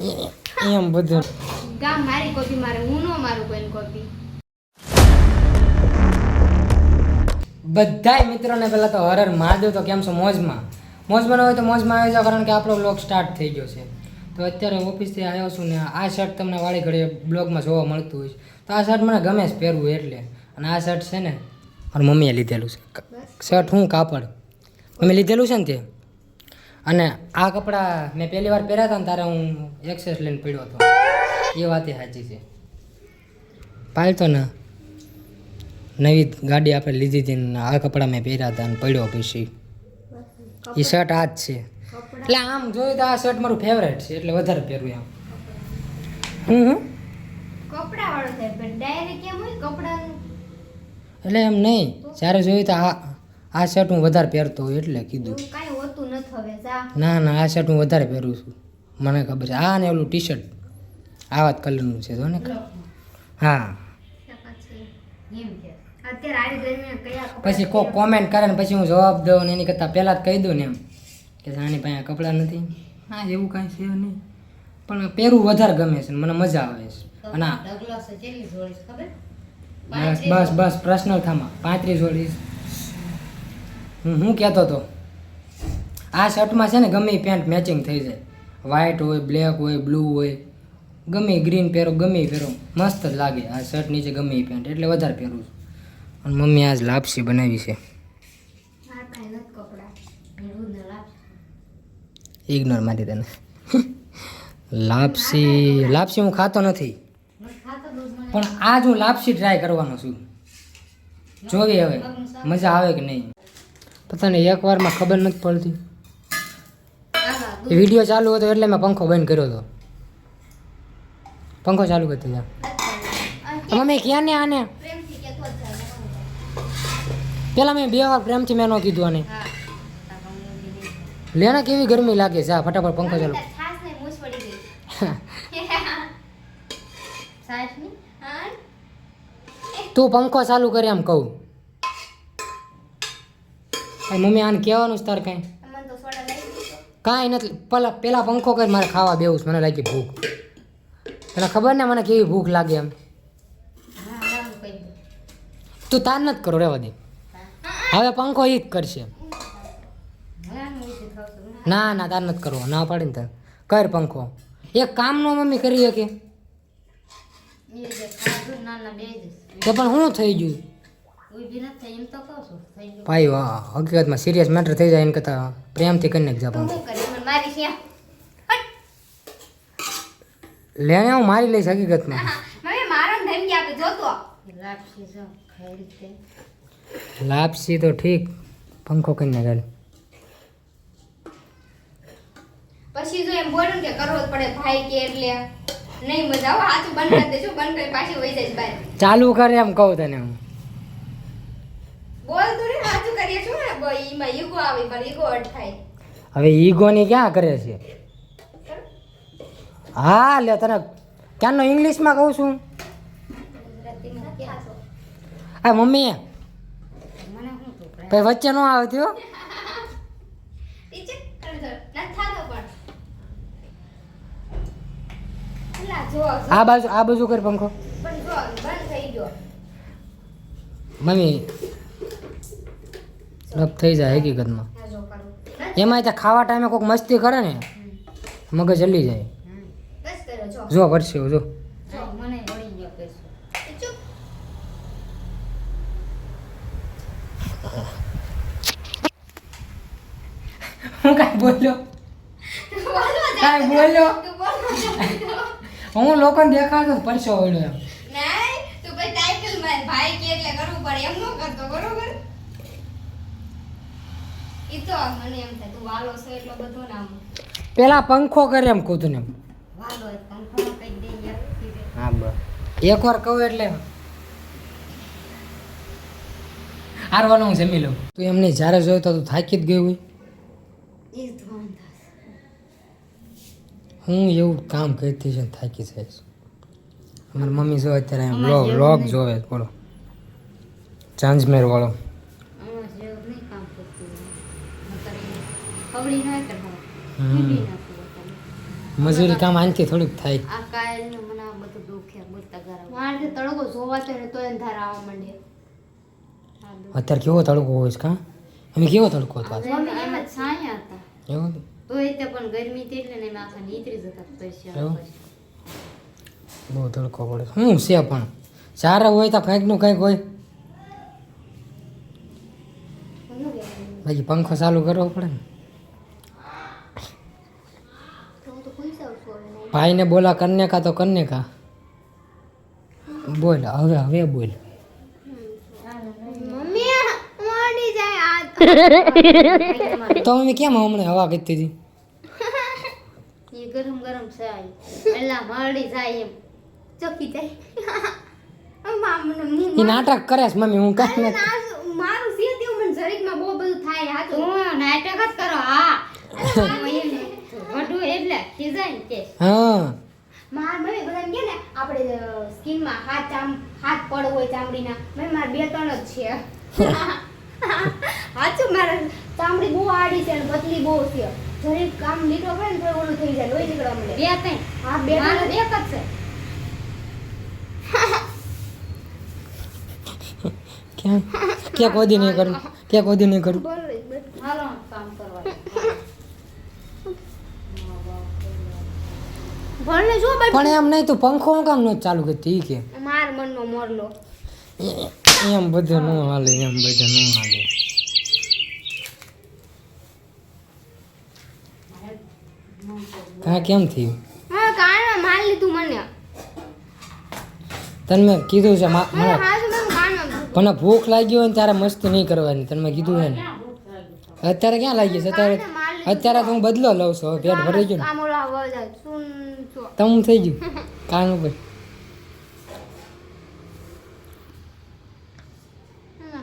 એમ બધું ગામ મારી કોપી મારે હું નો મારું કોઈની કોપી. બધાય મિત્રોને પહેલાં તો હર હર મહાદેવ. તો કેમ છો? મોજમાં મોજમાં ન હોય તો મોજમાં આવી જાઓ, કારણ કે આપણો બ્લોગ સ્ટાર્ટ થઈ ગયો છે. તો અત્યારે ઓફિસથી આવ્યો છું ને આ શર્ટ તમને વાળી ઘડીએ બ્લોગમાં જોવા મળતું હોય છે. તો આ શર્ટ મને ગમે છે પહેરવું એટલે. અને આ શર્ટ છે ને મારી મમ્મીએ લીધેલું છે શર્ટ. હું કાપડ મમ્મી લીધેલું છે ને તે. અને આ કપડાં મેં પહેલી વાર પહેર્યા હતા ને ત્યારે હું એક્સેસ લઈને પડ્યો હતો. એ વાત સાચી છે. પાલતો ને નવી ગાડી આપણે લીધી હતી ને આ કપડાં મેં પહેર્યા હતા અને પડ્યો પછી. એ શર્ટ આ જ છે. એટલે આમ જોયું તો આ શર્ટ મારું ફેવરેટ છે એટલે વધારે પહેરું એમ. કપડા વાળો થાય પણ ડાયરેક્ટ કેમ હોય કપડાનું? એટલે એમ નહીં, જ્યારે જોયું તો આ શર્ટ હું વધારે પહેરતો હોય એટલે કીધું. કાંઈ હોતું નથી હવે જા. ના ના, આ શર્ટ હું વધારે પહેરું છું, મને ખબર છે. આ ને ઓલું ટી શર્ટ આવા જ કલરનું છે જો ને. હા, અત્યારે આરી ગરમીમાં કયા કપડાં પછી કોઈ કોમેન્ટ કરે ને પછી હું જવાબ દઉં ને એની કરતાં પહેલાં જ કહી દઉં ને એમ કે આની પાસે કપડાં નથી. હા, એવું કાંઈ છે નહીં, પણ પહેરવું વધારે ગમે છે, મને મજા આવે છે. અને બસ બસ પર્સનલ થામાં 35 જોડી. હું કહેતો હતો આ શર્ટમાં છે ને ગમે એ પેન્ટ મેચિંગ થઈ જાય. વ્હાઇટ હોય, બ્લેક હોય, બ્લુ હોય, ગમે ગ્રીન પહેરો, ગમે એ પહેરો મસ્ત જ લાગે. આ શર્ટ નીચે ગમે એ પેન્ટ એટલે વધારે પહેરું છું. અને મમ્મી આજ લાપસી બનાવી છે. ઇગ્નોર મારી તને. લાપસી હું ખાતો નથી, પણ આજ હું લાપસી ટ્રાય કરવાનો છું. જોવી હવે મજા આવે કે નહીં. પતા નહીં, એક વારમાં ખબર નથી પડતી. વિડીયો ચાલુ હતો એટલે મેં પંખો બંધ કર્યો હતો. પંખો ચાલુ કરતી જા. મમ્મી ક્યાં ને આને પેલા મેં 2 વાર પ્રેમથી મેં ન કીધું આને. લેના કેવી ગરમી લાગે. જા ફટાફટ પંખો ચાલુ. તું પંખો ચાલુ કરે એમ કહું. મમ્મી આને કહેવાનું છે તાર કાંઈ? કાંઈ નથી. પેલા પંખો કરી, મારે ખાવા બેવું છે, મને લાગી ભૂખ. તને ખબર ને મને કેવી ભૂખ લાગે એમ. તું તાર નથી કરો, રહેવા દે. હવે પંખો ઈ જ કરશે. ના ના, તાર નથી કરવો. ના પાડી ને તાર કર પંખો. એક કામનો મમ્મી કરી શકે તો પણ શું થઈ ગયું ભાઈ? હકીકતમાં સિરિયસ મેટર થઈ જાય એને કરતાં પ્રેમથી કરી નાખજા પંખો. લેને હું મારી લઈશ હકીકતમાં. લાપસી તો ઠીક, પંખો કરી નાખે. પછી જો એમ બોલું કે કરવો જ પડે ભાઈ કે એટલે નહીં મજા આવે. હાથું બંધ કરી દેજો, બંધ કરી પાછી વહી જાય બહાર. ચાલુ કરે એમ કહું તને હું. બોલ તું રે, હાથું કરીએ છું ને ઈમાં ઈગો આવે પણ ઈગો અટ થાય. હવે ઈગોની ક્યાં કરે છે? હા લે, તને ક્યાંનો ઇંગ્લિશમાં કહું છું. હા મમ્મી ભાઈ વચ્ચે ન આવતી હો. આ બાજુ કર પંખો. મમ્મી રબ થઈ જાય હકીકતમાં. એમાં ત્યાં ખાવા ટાઈમે કોઈક મસ્તી કરે ને મગજ હલી જાય. જો કરશે જો. હું કાંઈ બોલ્યો? કાંઈ બોલ્યો? હું લોકોને દેખાડતો પરસો વળ્યો એમ. નહીં, તું ભાઈ ટાઇટલ માં ભાઈ કે એટલે કરવું પડે એમ ન કરતો, બરોબર? ઈ તો મને એમ થાય તું વાલો છે એટલો બધો નામ. પેલા પંખો કરે એમ કહું ને. વાલો એ પંખો કઈ દે યાર. હા બસ એકવાર કહું એટલે હારવાનું હું જમી લઉં. તું એમની જ્યારે જોયું તો તું થાકી જ ગયું હોય. હું એવું કામ કરતી છે થાકી જઈશ. મારી મમ્મી જો અત્યારે વ્લોગ જોવે બોલો, ચાંચમેર વાળો. મજૂરી કામ આનથી થોડુંક થાય. આ કાયલનું મને આ બધું દુખે બોલતા ગરમ. મારે તડકો જોવાતો ને તોય અંધાર આવવા માંડે. અત્યારે કેવો તડકો હોય છે કાં અમે કેવો તડકો હતો આજે? મમ્મી એમ જ છાયા હતા એવું તોય તે પણ ગરમી હતી એટલે ને એમાં આખા નીતરી જતા પછી એવું? બહુ તડકો પડે શું છે પણ સારા હોય તો કંઈકનું કંઈક હોય. બાકી પંખો ચાલુ કરવો પડે ને. ભાઈને બોલા કરને કા તો કરને કા બોલ હવે બોલ. મમ્મી મોડી જાય આ તો અમે કેમ હમણાં હવા કીધી હતી? એ ગરમ ગરમ ચાય એલા મરડી જાય એમ ચોકી જાય એ નાટક કરે છે મમ્મી હું કાંઈ નથી. મારું સિંહ તેવું મને જરીકમાં બહુ બધું થાય હાથું. તું નાટક જ કરો હા વડું એટલે ખીજાય ને કે હા માર મમ્મી બધા કે ને આપણે સ્કિનમાં હાથ પડ હોય ચામડીના મમ્મી માર 2-3 જ છે હાચું મારે ચામડી બહુ આડી છે અને પતલી બહુ છે જરીક કામ લીધો પડે ને તો ઓલું થઈ જાય લોહી નીકળવા મળે. 2-3 હા 2 મારે એક જ છે. ક્યાં કોદી નહીં કરું ક્યાં કોદી નહીં કરું. હાલો કામ કરવા ભણને જો પણ એમ નહીં તું પંખો હું કામ નથી ચાલુ કરતી ઈ કે માર મનનો મોરલો એમ બધું ન હાલે એમ બધું ન હાલે. કાં કેમ થયું? હા કાનમાં માર લીધું મને તને મેં કીધું છે મને હાજુ મને કાનમાં મને ભૂખ લાગી હોય ને ત્યારે મસ્તી નહીં કરવાની તને મેં કીધું છે ને. અત્યારે ક્યાં લાગી છે? અત્યારે તો હું બદલો લઉં છું હવે પેટ ભરાઈ ગયું ને. કામ ઓલા આવા જાય સુન છો તમ થઈ ગયું કાન ઉપર.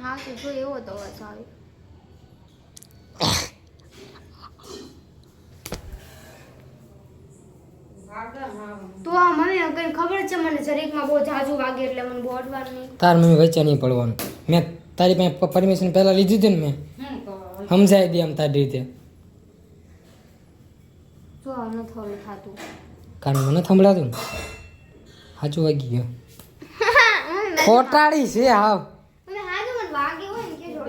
હા તો જો એવો તો અવાજ આવે તો આ મને કઈ ખબર છે મને જરીકમાં બહુ જાજુ વાગે એટલે મને બહુ અડવાનું નહીં. તાર મમ્મી વચ્ચે નહીં પડવાનું. મેં તારી પાસે પરમિશન પહેલાં લીધી હતી ને મેં સમજાવી દે આમ તારી રીતે. જો ન થોડું થાતું કારણ મને સંભળાતું ને સાચું વાગી ગયો. ખોટાડી છે હાવ. મને હાજુ મને વાગે હોય ને કે જો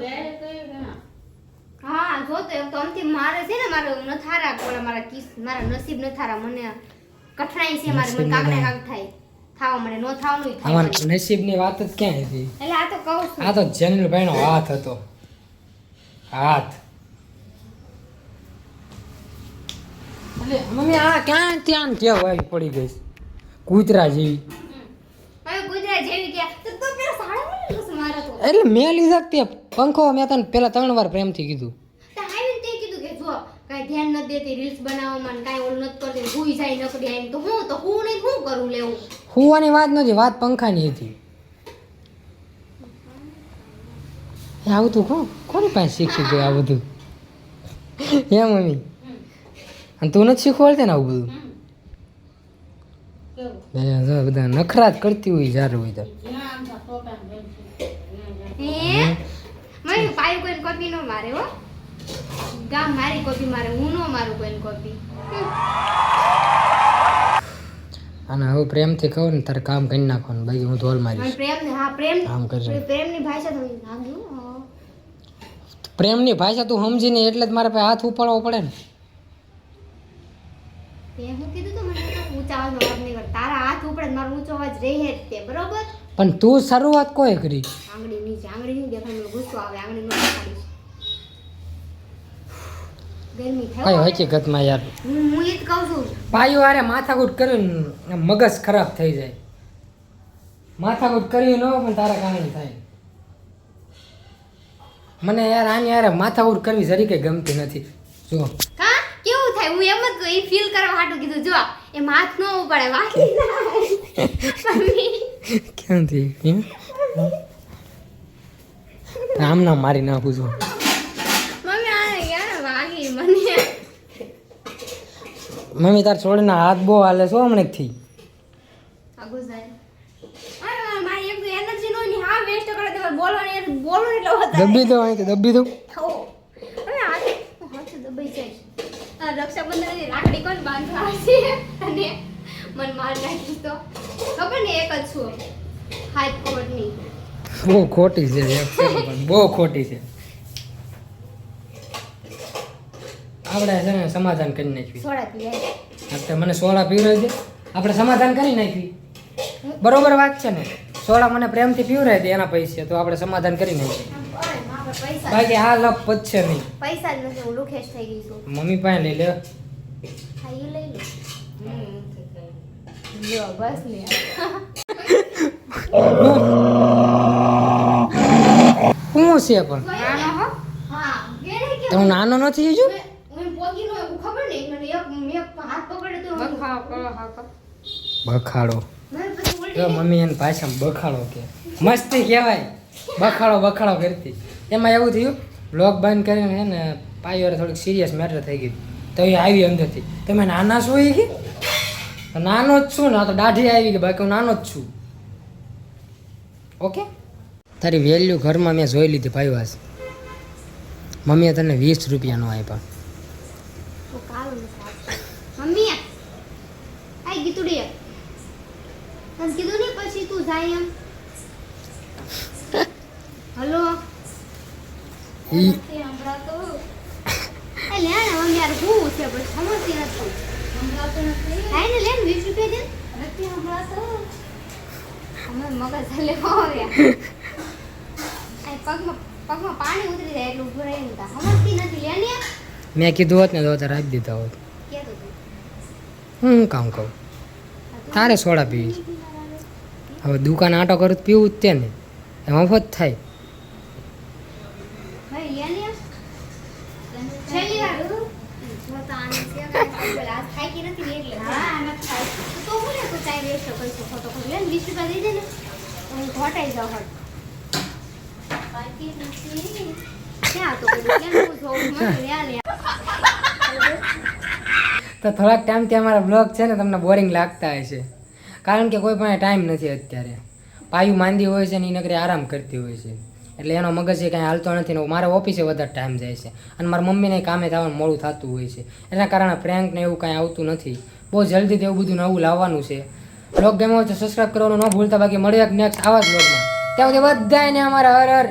હા જો તો એક તો આમથી મારે છે ને મારે નથારા ઓલા મારા નસીબ નથારા મને કઠણાઈ છે મારે મને કાંક ને કાંક થાય થાવા મને નો થાવનું થાય આમાં મને. નસીબની વાત જ ક્યાં હતી? એટલે આ તો કહું છું આ તો જનરલભાઈનો હાથ હતો. હાથ એટલે મમ્મી આ ક્યાં ત્યાં ને ત્યાં વાગી પડી ગઈ છે. કૂતરા જેવી. હવે ગુજરાત જેવી કે તો પેલા સાડા મને લસ મારે તો એટલે મેં લીધા તે પંખો મેં તને પેલા 3 વાર પ્રેમથી કીધું. તો આવીને તે કીધું કે જો કાંઈ ધ્યાન નથી દેતી રીલ્સ બનાવવામાં ને કાંઈ ઓલું નથી કરતી હુઈ જાય નકરી આવીને તો હું નહીં શું કરું લેવું હુવાની વાત નથી વાત પંખાની હતી. એ આવું તું કોની પાસે શીખી ગયો આ બધું? હે મમ્મી અને તું નથી શીખવાડતી ને આવું બધું? જો બધા નખરા જ કરતી હોય જ્યારે હોય તો. હે મને પાયું કોઈને કોપી નો મારે હો ગામ મારી કોપી મારે હું નો મારું કોઈને કોપી અને હવે પ્રેમથી કહું ને તારે કામ કરી નાખવાનું બાકી હું ધોલ મને મારીશ. પ્રેમ ને હા પ્રેમ આમ કરજે. પ્રેમની ભાષા તો લાગ્યું પ્રેમની ભાષા તું સમજીને એટલે જ મારા પાસે હાથ ઉપાડવો પડે ને. તે હું કીધું તો મને ઊંચા અવાજમાં વાત નહીં કર તારા હાથ ઉપડે તો મારો ઊંચો અવાજ રહે જ તે બરોબર પણ તું શરૂઆત કોઈ કરી? આંગળી નહીં દેખાય મને ગુસ્સો આવે આંગળી નો દેખાડીશ ગરમી કઈ થાય હકીકતમાં યાર હું એ જ કહું છું પાયું હારે માથાકૂટ કરીને મગજ ખરાબ થઈ જાય. માથાકૂટ કરી ન પણ તારા કારણે થાય. મને યાર આની યાર માથાકૂટ કરવી જરી કઈ ગમતી નથી. જો કા કેવું થાય હું એમ જ એ ફીલ કરવા હાટું કીધું જો એ માથ નો ઉપડે વાકી કેમ થઈ આમ ના મારી નાખું છું. મમ્મી આ યાર વાગી મને મમ્મી તાર છોડીને હાથ બહુ હાલે છો હમણાં થી. આગો જાય મારી એક એનર્જી નો ની હા વેસ્ટ કરે તે બોલો એટલે હોતા દબી દો અહીં દબી દો. હવે આ હાથ દબાઈ જાય રક્ષાબંધનની રાખડી કોણ બાંધવા આવશે અને મન માર નાખીશ તો ખબર ને એક જ છું હાથ કોટની બહુ ખોટી છે પણ બહુ ખોટી છે. આપણે છે ને સમાધાન કરી નાખવી. સોડા પીવાય એટલે મને સોડા પીવડાવી દે, આપણે સમાધાન કરી નાખવી. બરોબર વાત છે ને, સોડા મને પ્રેમથી પીવડાવી દે એના પૈસે તો આપણે સમાધાન કરી નાખીએ. પૈસા બાકી આ લપ પચશે નહીં. પૈસા જ નથી હું લુખેશ થઈ ગઈ છું મમ્મી પાસે લઈ લે. હા એ લઈ લો લ્યો બસ લે શું છે પણ નાનો હો હા એને કે તો હું નાનો નથી હજુ. હું પોગી નો એવું ખબર નહીં મને એક હાથ પકડે તો બખાડો મને પછી ઉલટી જો મમ્મી એને ભાષામાં બખાડો કે મસ્તી કહેવાય. બખાડો કરતી. એમાં એવું થયું બ્લોગ બંધ કરીને છે ને પાયો થોડીક સિરિયસ મેટર થઈ ગયું તો એ આવી અંદરથી તમે નાના છો એ કે નાનો જ છું ને આ તો દાઢી આવી ગઈ બાકી હું નાનો જ છું. ઓકે તારી વેલ્યુ ઘરમાં મેં જોઈ લીધી ભાઈ વાસ. મમ્મીએ તને 20 રૂપિયાનો આપ્યા. તો કાલો મમ્મી આઈ ગીતુડી તને કીધું ને પછી તું જાય એમ હલો ઈ સંભળાતો એ લે ને મમ્મી યાર હું છે પણ સમજતી નથી સંભળાતો નથી હાય ને લે ને 20 રૂપિયા દે નથી સંભળાતો અમે મગજ હલે હોવ્યા આ પગમાં પાણી ઉતરી જાય એટલું ઉભું રહીને તા સમજતી નથી લે ને મેં કીધું હોત ને તો તારે આપી દીધા હોત. કેતો તું હું કામ કહું તારે સોડા પીવી છે. હવે દુકાન આટો કરું તો પીવું જ તે ને એ મફત થાય. ભાઈ લે ને છેલ્લી વાર જો તો આને છે કાઈ આ ખાઈ કે નથી ને એટલે હા ન ખાઈ તો હું લે તો ચાઈ વેસ્ટ કરશો ખોટો ખોટો લે 20 રૂપિયા દઈ દે ને હું ઘટાઈ જાવ હટ બાકી નથી ક્યાં તો કેમ હું જોઉં મને લે તો થોડાક ટાઈમથી અમારા બ્લોગ છે ને તમને બોરિંગ લાગતા હશે કારણ કે કોઈ પાસે ટાઈમ નથી અત્યારે. પાયું માંદી હોય છે ને એ નકરી આરામ કરતી હોય છે એટલે એનો મગજ એ કાંઈ હાલતો નથી ને મારે ઓફિસે વધારે ટાઈમ જાય છે અને મારા મમ્મીને કામે થવાનું મોડું થતું હોય છે એના કારણે પ્રેન્ક ને એવું કાંઈ આવતું નથી. બહુ જલ્દીથી એવું બધું નવું લાવવાનું છે. બ્લોગ ગમ્યો હોય તો સબસ્ક્રાઈબ કરવાનું ન ભૂલતા. બાકી મળીએ નેક્સ્ટ આવા જ બ્લોગમાં. ત્યાં સુધી બધાને અમારા હર હર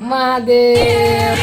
મહાદેવ.